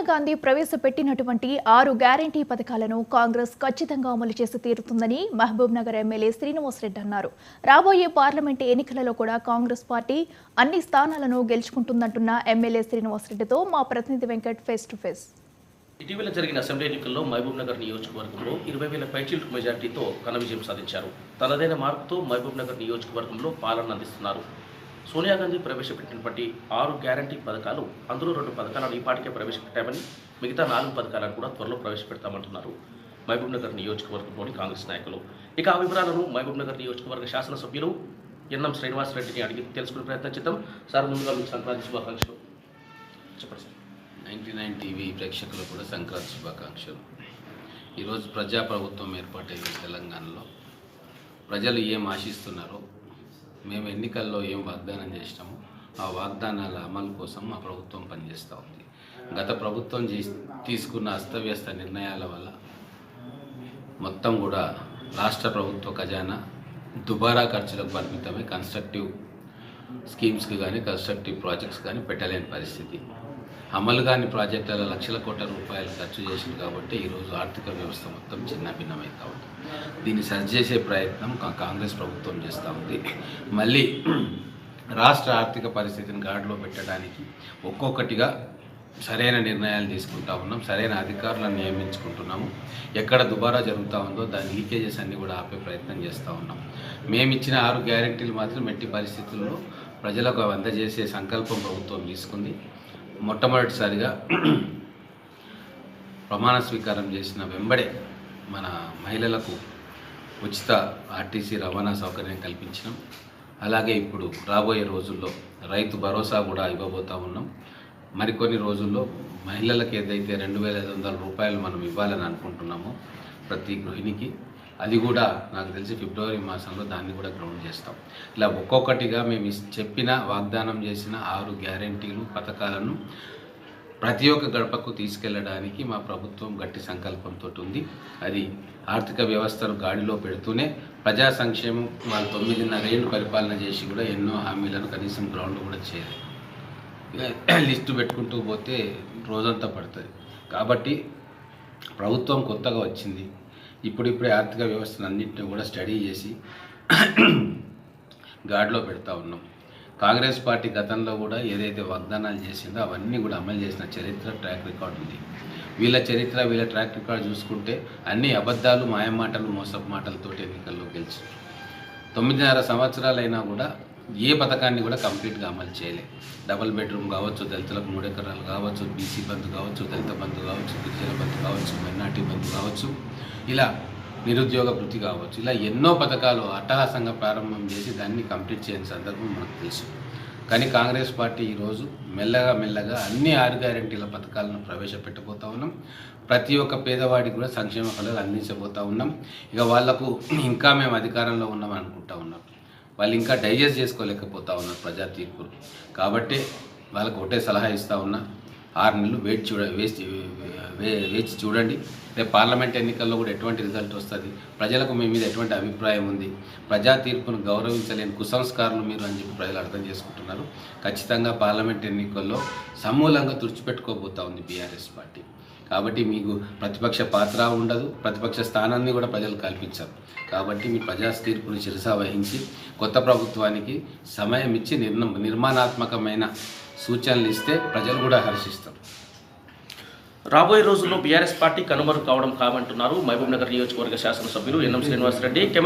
గాంధీ ప్రవేశపెట్టినటువంటి 6 గ్యారంటీ పథకాలను కాంగ్రెస్ ఖచ్చితంగా అమలు చేసి తీరుతుందని మహబూబ్ నగర్ ఎమ్మెల్యే శ్రీనివాస్ రెడ్డి అన్నారు. రాబోయే పార్లమెంట్ ఎన్నికలలో కూడా కాంగ్రెస్ పార్టీ అన్ని స్థానాలను గెలుచుకుంటుందంటున్న ఎమ్మెల్యే శ్రీనివాస్ రెడ్డితో మా ప్రతినిధి వెంకట్ ఫేస్ టు ఫేస్. ఇటీవల జరిగిన అసెంబ్లీ ఎన్నికల్లో మహబూబ్ నగర్ నియోజకవర్గంలో 20,000 పైచిల్క్ మెజార్టీతో ఘన విజయం సాధించారు. తనదైన మార్పుతో మహబూబ్ నగర్ నియోజకవర్గంలో పాలన అందిస్తున్నారు. సోనియా గాంధీ ప్రవేశపెట్టినటువంటి 6 గ్యారంటీ పథకాలు, అందులో 2 పథకాలను ఈపాటికే ప్రవేశపెట్టామని, మిగతా 4 పథకాలను కూడా త్వరలో ప్రవేశపెడతామంటున్నారు మహబూబ్ నగర్ నియోజకవర్గంలోని కాంగ్రెస్ నాయకులు. ఇక ఆ వివరాలను మహబూబ్ నగర్ నియోజకవర్గ శాసనసభ్యులు ఎన్ఎం శ్రీనివాస్ రెడ్డిని అడిగి తెలుసుకునే ప్రయత్నం చేద్దాం. సార్, ముందుగా మీకు సంక్రాంతి శుభాకాంక్షలు చెప్పండి సార్. 99 టీవీ ప్రేక్షకులకు కూడా సంక్రాంతి శుభాకాంక్షలు. ఈరోజు ప్రజాప్రభుత్వం ఏర్పాటైన తెలంగాణలో ప్రజలు ఏం ఆశిస్తున్నారో, మేము ఎన్నికల్లో ఏం వాగ్దానం చేసినామో ఆ వాగ్దానాల అమలు కోసం మా ప్రభుత్వం పనిచేస్తూ ఉంది. గత ప్రభుత్వం తీసుకున్న అస్తవ్యస్త నిర్ణయాల వల్ల మొత్తం కూడా రాష్ట్ర ప్రభుత్వ ఖజానా దుబారా ఖర్చులకు పరిమితమై కన్స్ట్రక్టివ్ స్కీమ్స్కి కానీ కన్స్ట్రక్టివ్ ప్రాజెక్ట్స్ కానీ పెట్టలేని పరిస్థితి. అమలు కాని ప్రాజెక్టుల లక్షల కోట్ల రూపాయలు ఖర్చు చేసింది కాబట్టి ఈరోజు ఆర్థిక వ్యవస్థ మొత్తం చిన్నభిన్నమవుతూ ఉంది. దీన్ని సరిచేసే ప్రయత్నం కాంగ్రెస్ ప్రభుత్వం చేస్తూ ఉంది. మళ్ళీ రాష్ట్ర ఆర్థిక పరిస్థితిని గాడిలో పెట్టడానికి ఒక్కొక్కటిగా సరైన నిర్ణయాలు తీసుకుంటా ఉన్నాం. సరైన అధికారులను నియమించుకుంటున్నాము. ఎక్కడ దుబారా జరుగుతూ ఉందో దాని లీకేజెస్ అన్నీ కూడా ఆపే ప్రయత్నం చేస్తూ ఉన్నాం. మేమిచ్చిన 6 గ్యారెంటీలు మాత్రం ఎట్టి పరిస్థితుల్లో ప్రజలకు అందజేసే సంకల్పం ప్రభుత్వం తీసుకుంది. మొట్టమొదటిసారిగా ప్రమాణ స్వీకారం చేసిన వెంబడే మన మహిళలకు ఉచిత ఆర్టీసీ రవాణా సౌకర్యం కల్పించినాం. అలాగే ఇప్పుడు రాబోయే రోజుల్లో రైతు భరోసా కూడా ఇవ్వబోతూ ఉన్నాం. మరికొన్ని రోజుల్లో మహిళలకు ఏదైతే 2,500 రూపాయలు మనం ఇవ్వాలని అనుకుంటున్నామో ప్రతి గృహిణికి, అది కూడా నాకు తెలిసి ఫిబ్రవరి మాసంలో దాన్ని కూడా గ్రౌండ్ చేస్తాం. ఇలా ఒక్కొక్కటిగా మేము చెప్పిన వాగ్దానం చేసిన 6 గ్యారెంటీలు పథకాలను ప్రతి ఒక్క గడపకు తీసుకెళ్లడానికి మా ప్రభుత్వం గట్టి సంకల్పంతో ఉంది. అది ఆర్థిక వ్యవస్థను గాడిలో పెడుతూనే ప్రజా సంక్షేమం వాళ్ళు 9.5 ఏళ్ళు పరిపాలన చేసి కూడా ఎన్నో హామీలను కనీసం గ్రౌండ్ కూడా చేయలేదు. లిస్టు పెట్టుకుంటూ పోతే రోజంతా పడుతుంది. కాబట్టి ప్రభుత్వం కొత్తగా వచ్చింది. ఇప్పుడిప్పుడే ఆర్థిక వ్యవస్థను అన్నింటినీ కూడా స్టడీ చేసి గాడిలో పెడతా ఉన్నాం. కాంగ్రెస్ పార్టీ గతంలో కూడా ఏదైతే వాగ్దానాలు చేసిందో అవన్నీ కూడా అమలు చేసిన చరిత్ర, ట్రాక్ రికార్డు ఉంది. వీళ్ళ చరిత్ర, వీళ్ళ ట్రాక్ రికార్డు చూసుకుంటే అన్ని అబద్ధాలు, మాయమాటలు, మోసపు మాటలతో ఎన్నికల్లో గెలిచారు. 9.5 సంవత్సరాలైనా కూడా ఏ పథకాన్ని కూడా కంప్లీట్గా అమలు చేయలేదు. డబుల్ బెడ్రూమ్ కావచ్చు, దళితులకు 3 ఎకరాలు కావచ్చు, బీసీ బంధు కావచ్చు, దళిత బంధు కావచ్చు, గిరిజన బంధు కావచ్చు, మైనార్టీ బంధు కావచ్చు, ఇలా నిరుద్యోగ వృత్తి కావచ్చు, ఇలా ఎన్నో పథకాలు అట్టహాసంగా ప్రారంభం చేసి దాన్ని కంప్లీట్ చేయని సందర్భం మనకు తెలుసు. కానీ కాంగ్రెస్ పార్టీ ఈరోజు మెల్లగా అన్ని 6 గ్యారెంటీల పథకాలను ప్రవేశపెట్టబోతూ ఉన్నాం. ప్రతి ఒక్క పేదవాడికి కూడా సంక్షేమ ఫలాలు అందించబోతూ ఉన్నాం. ఇక వాళ్లకు ఇంకా మేము అధికారంలో ఉన్నామని అనుకుంటా ఉన్నాం. వాళ్ళు ఇంకా డైజెస్ట్ చేసుకోలేకపోతా ఉన్నారు ప్రజా తీర్పులు. కాబట్టి వాళ్ళకు ఒకటే సలహా ఇస్తూ ఉన్నా, 6 నెలలు వేచి చూడండి. రేపు పార్లమెంట్ ఎన్నికల్లో కూడా ఎటువంటి రిజల్ట్ వస్తుంది, ప్రజలకు మీ మీద ఎటువంటి అభిప్రాయం ఉంది, ప్రజా తీర్పును గౌరవించలేని కుసంస్కారాలు మీరు అని చెప్పి ప్రజలు అర్థం చేసుకుంటున్నారు. ఖచ్చితంగా పార్లమెంట్ ఎన్నికల్లో సమూలంగా తుడిచిపెట్టుకోబోతూ ఉంది బీఆర్ఎస్ పార్టీ. కాబట్టి మీకు ప్రతిపక్ష పాత్ర ఉండదు, ప్రతిపక్ష స్థానాన్ని కూడా ప్రజలు కల్పించారు. కాబట్టి మీ ప్రజా తీర్పును శిరసా వహించి కొత్త ప్రభుత్వానికి సమయం ఇచ్చి నిర్మాణాత్మకమైన సూచనలు ఇస్తే ప్రజలు కూడా హర్షిస్తారు. రాబోయే రోజుల్లో బీఆర్ఎస్ పార్టీ కనుమరుగు కావడం కామంటున్నారు మహబూబ్ నగర్ నియోజకవర్గ శాసనసభ్యులు ఎన్ఎం శ్రీనివాస్ రెడ్డి. కెమెరా